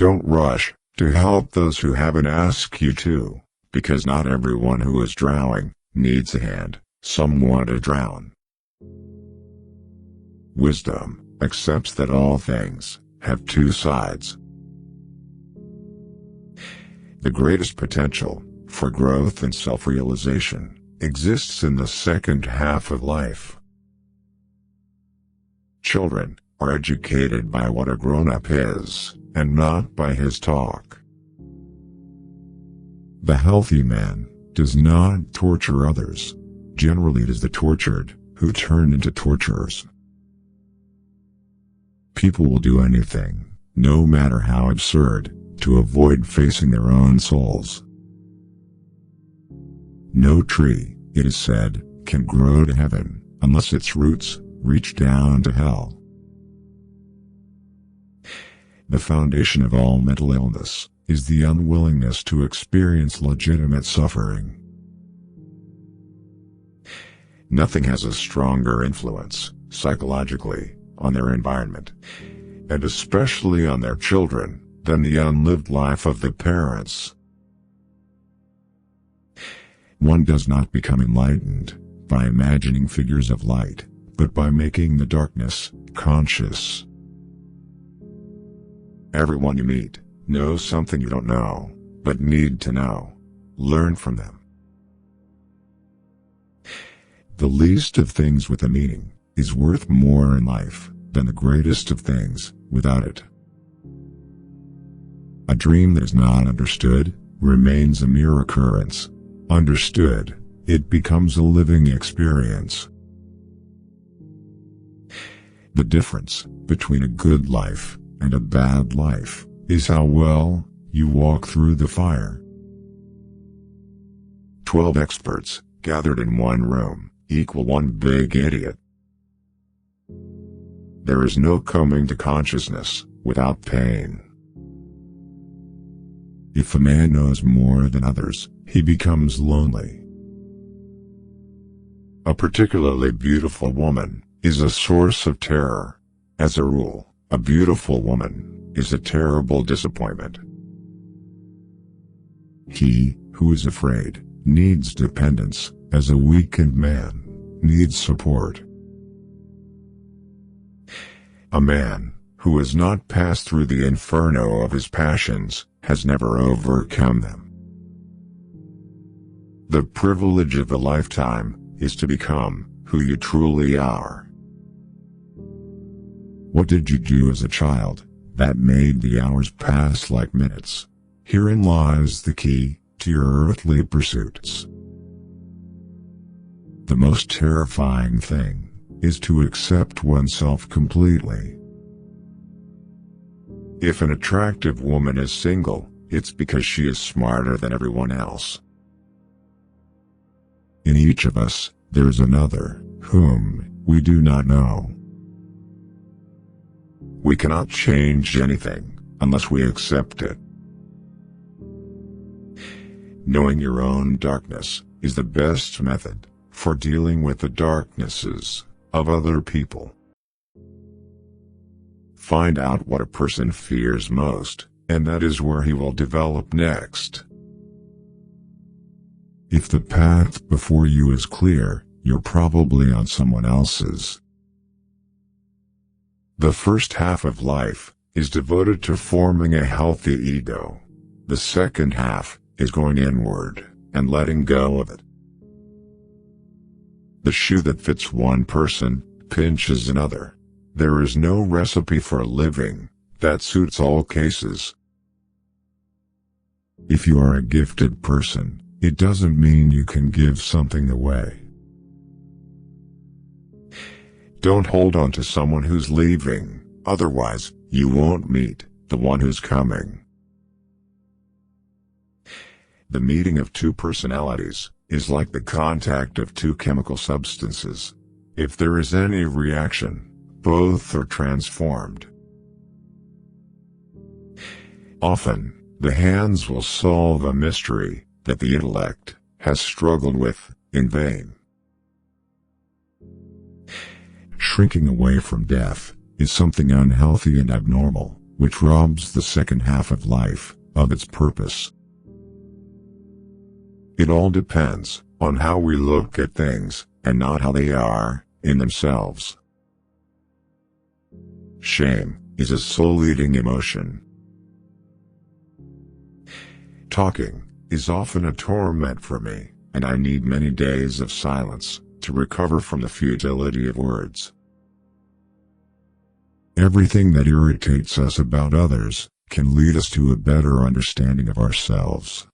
Don't rush to help those who haven't asked you to, because not everyone who is drowning needs a hand, someone to drown. Wisdom accepts that all things have two sides. The greatest potential for growth and self-realization exists in the second half of life. Children are educated by what a grown-up is, and not by his talk. The healthy man does not torture others. Generally it is the tortured who turn into torturers. People will do anything, no matter how absurd, to avoid facing their own souls. No tree, it is said, can grow to heaven unless its roots reach down to hell. The foundation of all mental illness is the unwillingness to experience legitimate suffering. Nothing has a stronger influence, psychologically, on their environment, and especially on their children, than the unlived life of the parents. One does not become enlightened by imagining figures of light, but by making the darkness conscious. Everyone you meet knows something you don't know, but need to know. Learn from them. The least of things with a meaning is worth more in life than the greatest of things without it. A dream that is not understood remains a mere occurrence. Understood, it becomes a living experience. The difference between a good life and a bad life is how well you walk through the fire. 12 experts gathered in one room equal one big idiot. There is no coming to consciousness without pain. If a man knows more than others, he becomes lonely. A particularly beautiful woman is a source of terror. As a rule, a beautiful woman is a terrible disappointment. He who is afraid needs dependence, as a weakened man needs support. A man who has not passed through the inferno of his passions has never overcome them. The privilege of a lifetime is to become who you truly are. What did you do as a child that made the hours pass like minutes? Herein lies the key to your earthly pursuits. The most terrifying thing is to accept oneself completely. If an attractive woman is single, it's because she is smarter than everyone else. In each of us, there's another, whom we do not know. We cannot change anything unless we accept it. Knowing your own darkness is the best method for dealing with the darknesses of other people. Find out what a person fears most, and that is where he will develop next. If the path before you is clear, you're probably on someone else's. The first half of life is devoted to forming a healthy ego. The second half is going inward and letting go of it. The shoe that fits one person pinches another. There is no recipe for living that suits all cases. If you are a gifted person, it doesn't mean you can give something away. Don't hold on to someone who's leaving, otherwise, you won't meet the one who's coming. The meeting of two personalities is like the contact of two chemical substances. If there is any reaction, both are transformed. Often, the hands will solve a mystery that the intellect has struggled with in vain. Shrinking away from death is something unhealthy and abnormal, which robs the second half of life of its purpose. It all depends on how we look at things, and not how they are in themselves. Shame is a soul-eating emotion. Talking is often a torment for me, and I need many days of silence to recover from the futility of words. Everything that irritates us about others can lead us to a better understanding of ourselves.